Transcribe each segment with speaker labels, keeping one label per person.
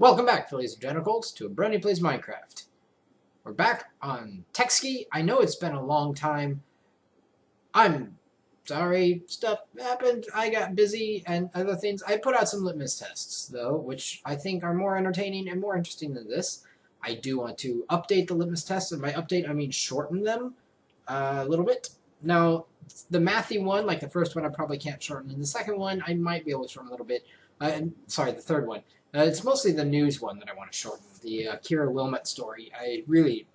Speaker 1: Welcome back, Phillies and Genitals, to a Brony Plays Minecraft. We're back on Texky. I know it's been a long time. I'm sorry, stuff happened. I got busy and other things. I put out some litmus tests, though, which I think are more entertaining and more interesting than this. I do want to update the litmus tests, and by update, I mean shorten them a little bit. Now, the mathy one, like the first one, I probably can't shorten, and the second one, I might be able to shorten a little bit. Sorry, the third one. It's mostly the news one that I want to shorten. The Kira Wilmot story.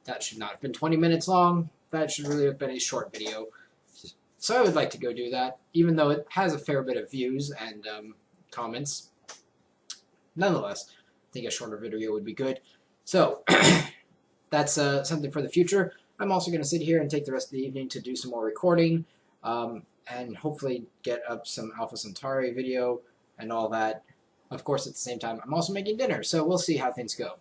Speaker 1: That should not have been 20 minutes long. That should really have been a short video. So I would like to go do that, even though it has a fair bit of views and comments. Nonetheless, I think a shorter video would be good. So that's something for the future. I'm also going to sit here and take the rest of the evening to do some more recording and hopefully get up some Alpha Centauri video and all that. Of course, at the same time, I'm also making dinner, so we'll see how things go.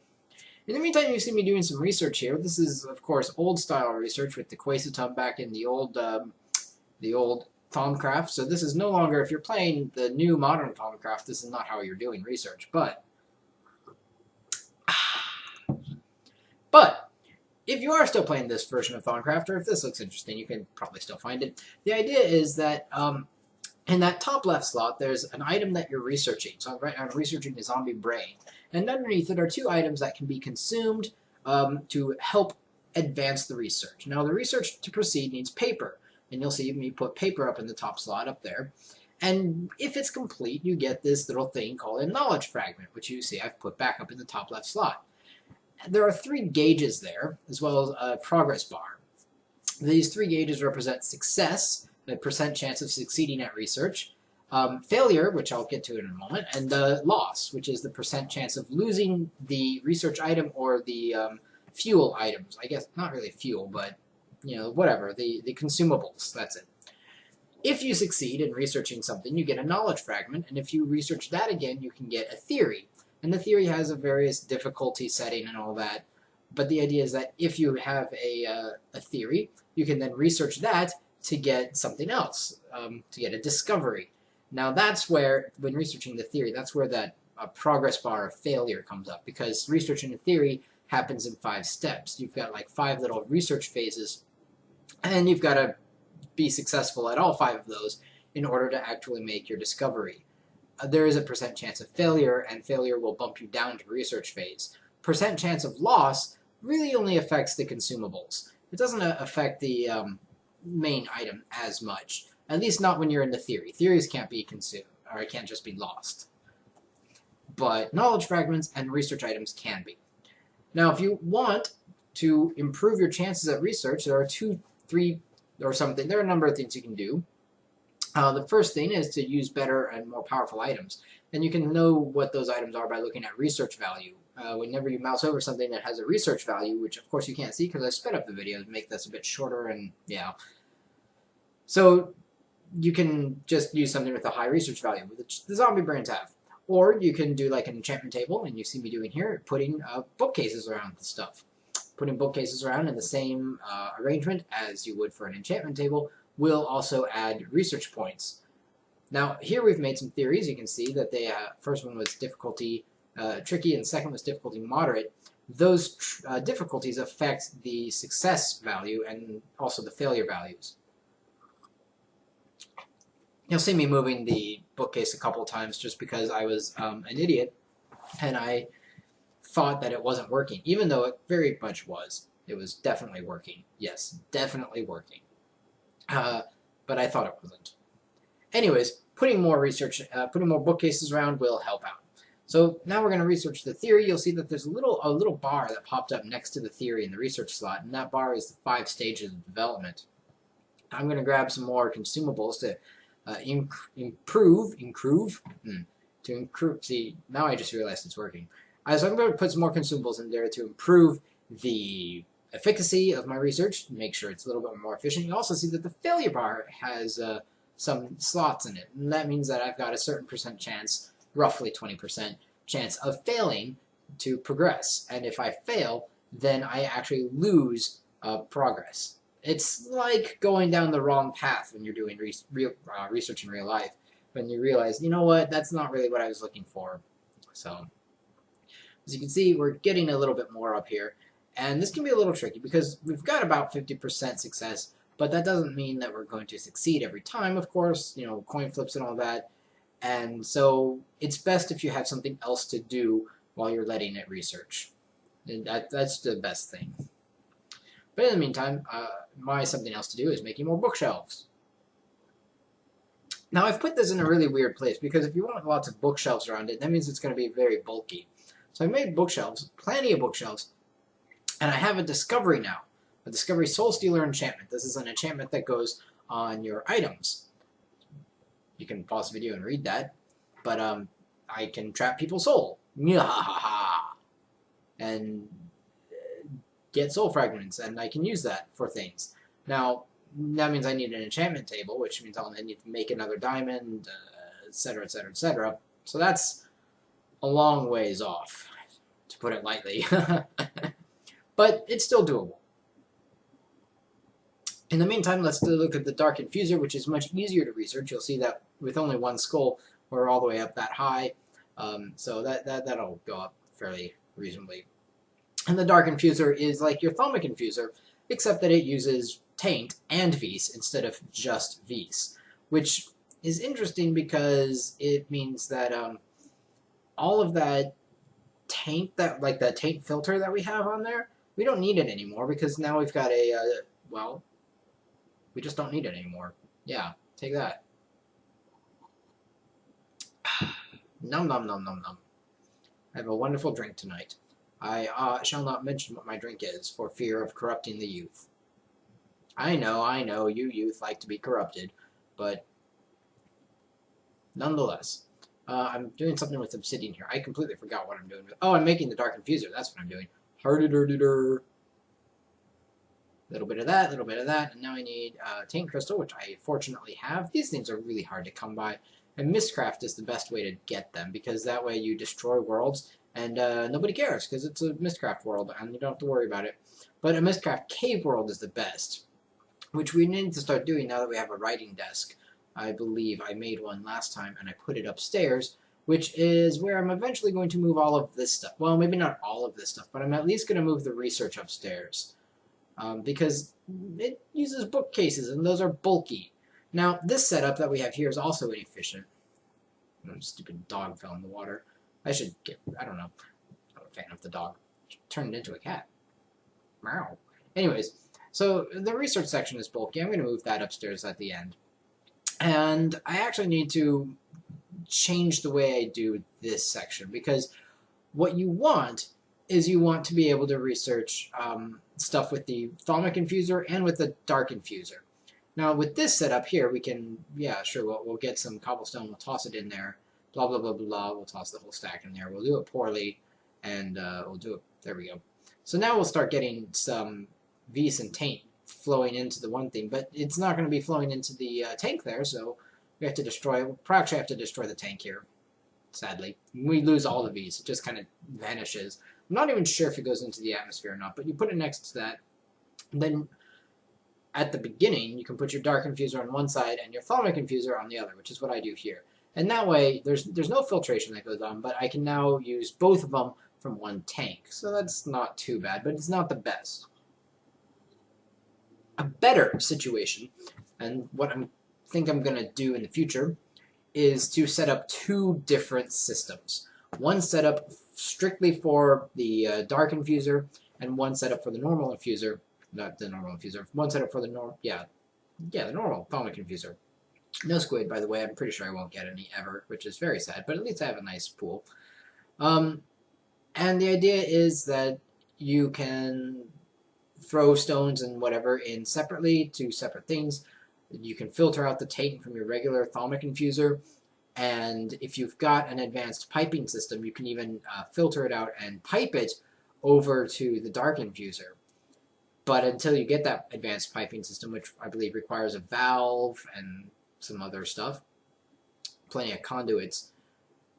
Speaker 1: In the meantime, you see me doing some research here. This is, of course, old-style research with the Quaesitum back in the old Thaumcraft. So this is no longer, if you're playing the new modern Thaumcraft, this is not how you're doing research. But if you are still playing this version of Thaumcraft, or if this looks interesting, you can probably still find it. The idea is that in that top left slot, there's an item that you're researching. So I'm researching a zombie brain. And underneath it are two items that can be consumed to help advance the research. Now, the research to proceed needs paper. And you'll see me put paper up in the top slot up there. And if it's complete, you get this little thing called a knowledge fragment, which you see I've put back up in the top left slot. There are 3 gauges there, as well as a progress bar. These 3 gauges represent success, the percent chance of succeeding at research, failure, which I'll get to in a moment, and loss, which is the percent chance of losing the research item or the fuel items. I guess not really fuel, but whatever, the consumables, that's it. If you succeed in researching something, you get a knowledge fragment, and if you research that again, you can get a theory. And the theory has a various difficulty setting and all that, but the idea is that if you have a theory, you can then research that to get something else, to get a discovery. Now that's where, when researching the theory, that's where that progress bar of failure comes up, because researching a theory happens in 5 steps. You've got like 5 little research phases, and you've got to be successful at all 5 of those in order to actually make your discovery. There is a percent chance of failure, and failure will bump you down to research phase. Percent chance of loss really only affects the consumables. It doesn't affect the main item as much, at least not when you're in the theory. Theories can't be consumed, or it can't just be lost. But knowledge fragments and research items can be. Now, if you want to improve your chances at research, there are 2, 3, or something. There are a number of things you can do. The first thing is to use better and more powerful items. And you can know what those items are by looking at research value. Whenever you mouse over something that has a research value, which of course you can't see because I sped up the video to make this a bit shorter, and yeah. So you can just use something with a high research value, which the zombie brains have. Or you can do like an enchantment table, and you see me doing here, putting bookcases around the stuff. Putting bookcases around in the same arrangement as you would for an enchantment table will also add research points. Now, here we've made some theories. You can see that the first one was difficulty tricky, and the second was difficulty moderate. Those difficulties affect the success value and also the failure values. You'll see me moving the bookcase a couple times just because I was an idiot, and I thought that it wasn't working, even though it very much was. It was definitely working. Yes, definitely working. But I thought it wasn't. Anyways, putting more bookcases around will help out. So now we're going to research the theory. You'll see that there's a little bar that popped up next to the theory in the research slot, and that bar is the 5 stages of development. I'm going to grab some more consumables to improve. See, now I just realized it's working. So I'm going to put some more consumables in there to improve the efficacy of my research, make sure it's a little bit more efficient. You also see that the failure bar has some slots in it, and that means that I've got a certain percent chance, roughly 20% chance of failing to progress. And if I fail, then I actually lose progress. It's like going down the wrong path when you're doing research in real life, when you realize, you know what, that's not really what I was looking for. So As you can see, we're getting a little bit more up here. And this can be a little tricky because we've got about 50% success, but that doesn't mean that we're going to succeed every time, of course, you know, coin flips and all that. And so it's best if you have something else to do while you're letting it research. And that's the best thing. But in the meantime, my something else to do is making more bookshelves. Now I've put this in a really weird place because if you want lots of bookshelves around it, that means it's going to be very bulky. So I made bookshelves, plenty of bookshelves, and I have a discovery now. A discovery soul stealer enchantment. This is an enchantment that goes on your items. You can pause the video and read that, but I can trap people's soul. And get soul fragments, and I can use that for things. Now, that means I need an enchantment table, which means I'll need to make another diamond, etc., etc., etc. So that's a long ways off, to put it lightly. But it's still doable. In the meantime, let's look at the Dark Infuser, which is much easier to research. You'll see that with only one skull, we're all the way up that high. So that'll go up fairly reasonably. And the Dark Infuser is like your Thalmic Infuser, except that it uses Taint and Vis instead of just Vis, which is interesting because it means that all of that taint, that taint filter that we have on there, we don't need it anymore because now we've got a, well, we just don't need it anymore. Yeah, take that. Nom nom nom nom nom. I have a wonderful drink tonight. I shall not mention what my drink is for fear of corrupting the youth. I know, you youth like to be corrupted, but nonetheless. I'm doing something with obsidian here. I completely forgot what I'm doing. Oh, I'm making the Dark Infuser. That's what I'm doing. Hardy-durdy-dur. Little bit of that, and now I need Taint Crystal, which I fortunately have. These things are really hard to come by, and Mistcraft is the best way to get them, because that way you destroy worlds, and nobody cares, because it's a Mistcraft world, and you don't have to worry about it. But a Mistcraft cave world is the best, which we need to start doing now that we have a writing desk. I believe I made one last time, and I put it upstairs, which is where I'm eventually going to move all of this stuff. Well, maybe not all of this stuff, but I'm at least going to move the research upstairs. Because it uses bookcases, and those are bulky. Now, this setup that we have here is also inefficient. Stupid dog fell in the water. I should get, I don't know. I'm a fan of the dog. Turned it into a cat. Meow. Anyways, so the research section is bulky. I'm going to move that upstairs at the end. And I actually need to change the way I do this section, because what you want is you want to be able to research stuff with the Thalmic Infuser and with the Dark Infuser. Now with this setup here, we can, yeah, sure, we'll get some cobblestone, we'll toss it in there, blah, blah, blah, blah, we'll toss the whole stack in there. We'll do it poorly, and we'll do it, there we go. So now we'll start getting some Vis and Taint flowing into the one thing, but it's not going to be flowing into the tank there, so we have to destroy, we'll actually have to destroy the tank here, sadly. We lose all the Vis, it just kind of vanishes. I'm not even sure if it goes into the atmosphere or not, but you put it next to that. Then at the beginning, you can put your Dark Infuser on one side and your Thalmic Infuser on the other, which is what I do here. And that way, there's no filtration that goes on, but I can now use both of them from one tank. So that's not too bad, but it's not the best. A better situation, and what I think I'm going to do in the future, is to set up two different systems. One setup strictly for the Dark Infuser, and one setup for the normal Infuser. Not the normal Infuser. One setup for the normal, the normal Thalmic Infuser. No squid, by the way. I'm pretty sure I won't get any ever, which is very sad, but at least I have a nice pool. And the idea is that you can throw stones and whatever in separately to separate things. You can filter out the taint from your regular Thalmic Infuser. And if you've got an advanced piping system, you can even filter it out and pipe it over to the Dark Infuser. But until you get that advanced piping system, which I believe requires a valve and some other stuff, plenty of conduits,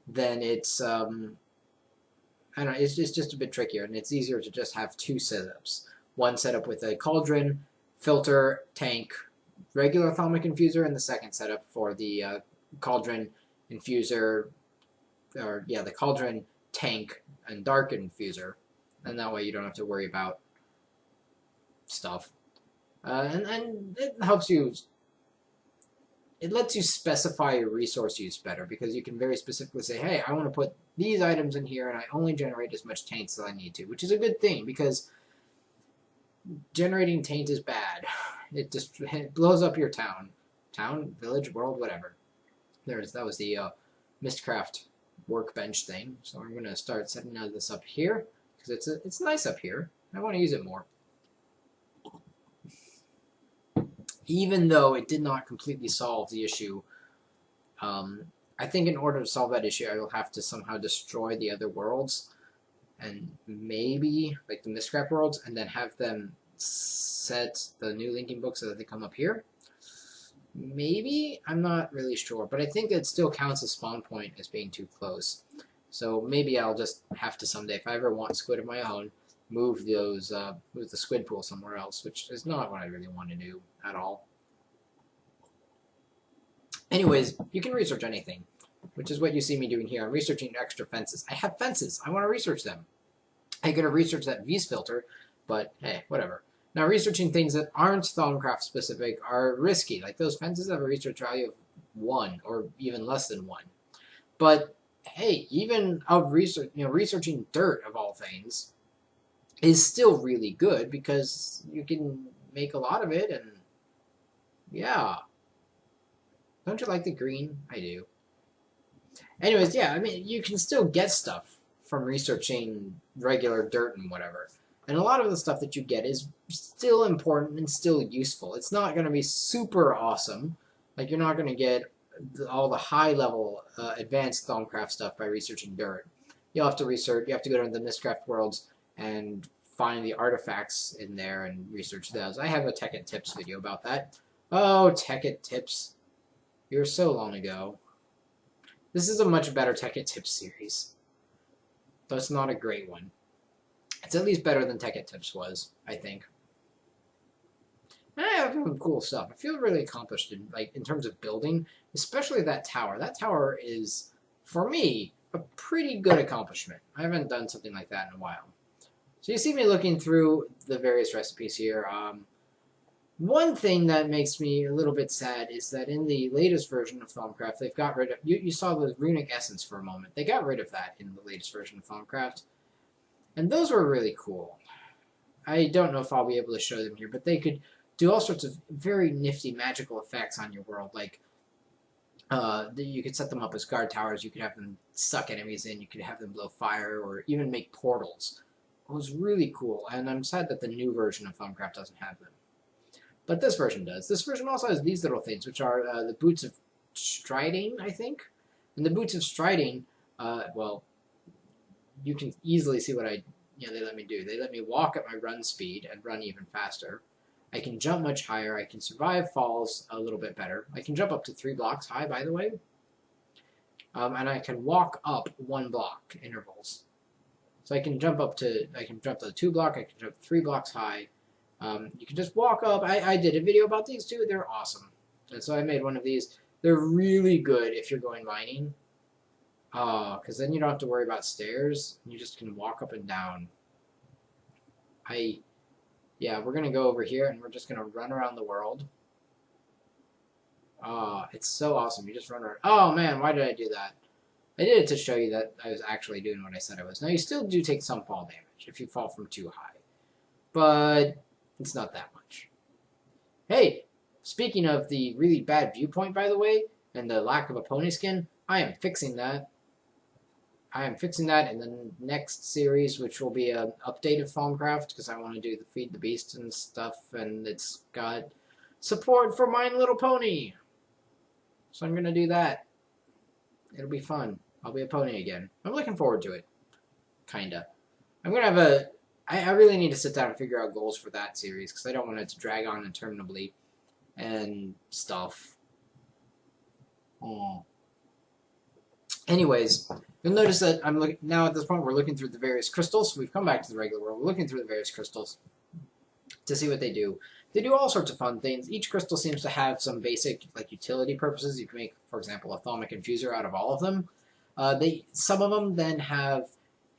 Speaker 1: then it's, I don't know, it's just a bit trickier, and it's easier to just have two setups. One setup with a cauldron, filter, tank, regular Thalmic Infuser, and the second setup for the cauldron, Infuser, or yeah, the cauldron, tank and dark infuser, and that way you don't have to worry about stuff. And it helps you. It lets you specify your resource use better because you can very specifically say, hey, I want to put these items in here and I only generate as much taint as I need to, which is a good thing because generating taint is bad. It just blows up your town, village, world, whatever. That was the Mistcraft workbench thing. So I'm going to start setting this up here because it's nice up here. I want to use it more. Even though it did not completely solve the issue, I think in order to solve that issue, I will have to somehow destroy the other worlds, and maybe, like the Mistcraft worlds, and then have them set the new linking book so that they come up here. Maybe? I'm not really sure, but I think it still counts as spawn point as being too close. So maybe I'll just have to someday, if I ever want squid of my own, move the squid pool somewhere else, which is not what I really want to do at all. Anyways, you can research anything, which is what you see me doing here. I'm researching extra fences. I have fences. I want to research them. I could have researched that V's filter, but hey, whatever. Now, researching things that aren't Thaumcraft specific are risky. Like those fences have a research value of 1 or even less than 1. But hey, even of researching dirt of all things is still really good because you can make a lot of it, and yeah. Don't you like the green? I do. Anyways, yeah, I mean, you can still get stuff from researching regular dirt and whatever. And a lot of the stuff that you get is still important and still useful. It's not going to be super awesome. Like, you're not going to get all the high-level advanced Thaumcraft stuff by researching dirt. You'll have to research, you have to go to the Mistcraft worlds and find the artifacts in there and research those. I have a Tech Tips video about that. Oh, Tech Tips. You were so long ago. This is a much better Tech Tips series. Though it's not a great one. It's at least better than Tech Tips was, I think. And I have some cool stuff. I feel really accomplished in terms of building, especially that tower. That tower is, for me, a pretty good accomplishment. I haven't done something like that in a while. So you see me looking through the various recipes here. One thing that makes me a little bit sad is that in the latest version of Thaumcraft, they've got rid of... You saw the runic essence for a moment. They got rid of that in the latest version of Thaumcraft. And those were really cool. I don't know if I'll be able to show them here, but they could do all sorts of very nifty magical effects on your world. Like, you could set them up as guard towers. You could have them suck enemies in. You could have them blow fire or even make portals. It was really cool, and I'm sad that the new version of Thaumcraft doesn't have them. But this version does. This version also has these little things, which are the Boots of Striding, I think. And the Boots of Striding, well, you can easily see what they let me do. They let me walk at my run speed and run even faster. I can jump much higher. I can survive falls a little bit better. I can jump up to 3 blocks high, by the way. And I can walk up 1 block intervals. So I can jump to 2 block. I can jump 3 blocks high. You can just walk up. I did a video about these too. They're awesome. And so I made one of these. They're really good if you're going mining. Because then you don't have to worry about stairs. You just can walk up and down. Yeah, we're going to go over here and we're just going to run around the world. It's so awesome. You just run around. Oh man, why did I do that? I did it to show you that I was actually doing what I said I was. Now you still do take some fall damage if you fall from too high. But it's not that much. Hey, speaking of the really bad viewpoint, by the way, and the lack of a pony skin, I am fixing that. I am fixing that in the next series, which will be an update of Thaumcraft, because I want to do the Feed the Beast and stuff, and it's got support for My Little Pony. So I'm going to do that. It'll be fun. I'll be a pony again. I'm looking forward to it. Kinda. I'm going to have I really need to sit down and figure out goals for that series, because I don't want it to drag on interminably and stuff. Anyways, you'll notice that I'm looking now at this point. We're looking through the various crystals. We've come back to the regular world. We're looking through the various crystals to see what they do. They do all sorts of fun things. Each crystal seems to have some basic utility purposes. You can make, for example, a thaumic infuser out of all of them. Some of them then have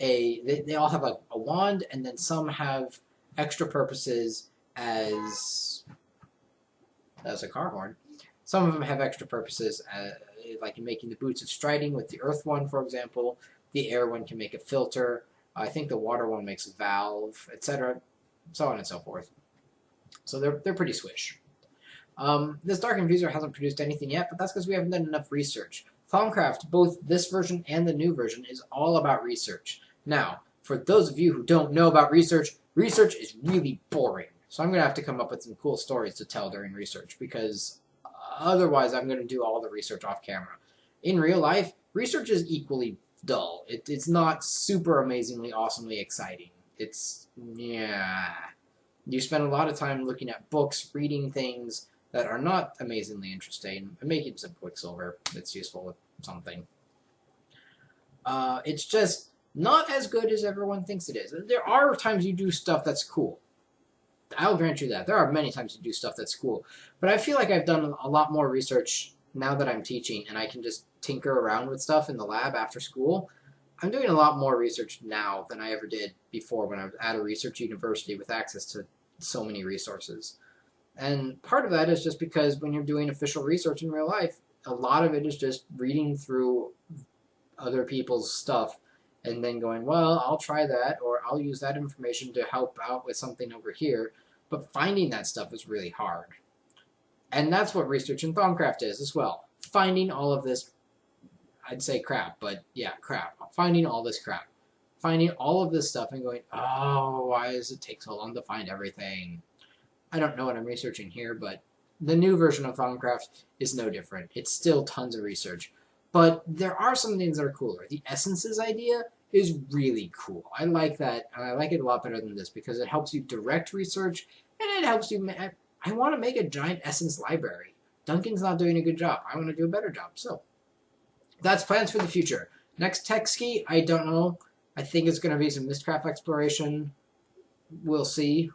Speaker 1: they all have a wand, and then some have extra purposes as a car horn. Some of them have extra purposes, like in making the boots of striding with the earth one, for example. The air one can make a filter. I think the water one makes a valve, etc., so on and so forth. So they're pretty swish. This Dark Infuser hasn't produced anything yet, but that's because we haven't done enough research. Thaumcraft, both this version and the new version, is all about research. Now, for those of you who don't know about research, research is really boring. So I'm going to have to come up with some cool stories to tell during research, because otherwise I'm going to do all the research off camera. In real life, research is equally dull. It's not super amazingly, awesomely exciting. It's, yeah. You spend a lot of time looking at books, reading things that are not amazingly interesting, and making some Quicksilver that's useful with something. It's just not as good as everyone thinks it is. There are times you do stuff that's cool. I'll grant you that. There are many times you do stuff that's cool. But I feel like I've done a lot more research now that I'm teaching, and I can just tinker around with stuff in the lab after school. I'm doing a lot more research now than I ever did before when I was at a research university with access to so many resources. And part of that is just because when you're doing official research in real life, a lot of it is just reading through other people's stuff and then going, well, I'll try that, or I'll use that information to help out with something over here. But finding that stuff is really hard. And that's what research in Thaumcraft is as well. Finding all of this, I'd say crap, but yeah, crap. Finding all this crap. Finding all of this stuff and going, oh, why does it take so long to find everything? I don't know what I'm researching here, but the new version of Thaumcraft is no different. It's still tons of research. But there are some things that are cooler. The essences idea is really cool. I like that, and I like it a lot better than this because it helps you direct research, and it helps you... I want to make a giant essence library. Duncan's not doing a good job. I want to do a better job. So that's plans for the future. Next Texky, I don't know. I think it's going to be some Mistcraft exploration. We'll see.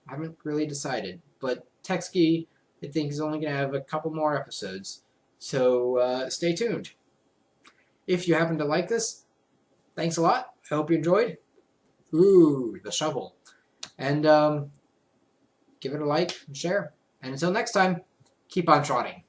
Speaker 1: I haven't really decided. But Texky, I think, is only going to have a couple more episodes. So stay tuned. If you happen to like this, thanks a lot. I hope you enjoyed. Ooh, the shovel. And give it a like and share. And until next time, keep on trotting.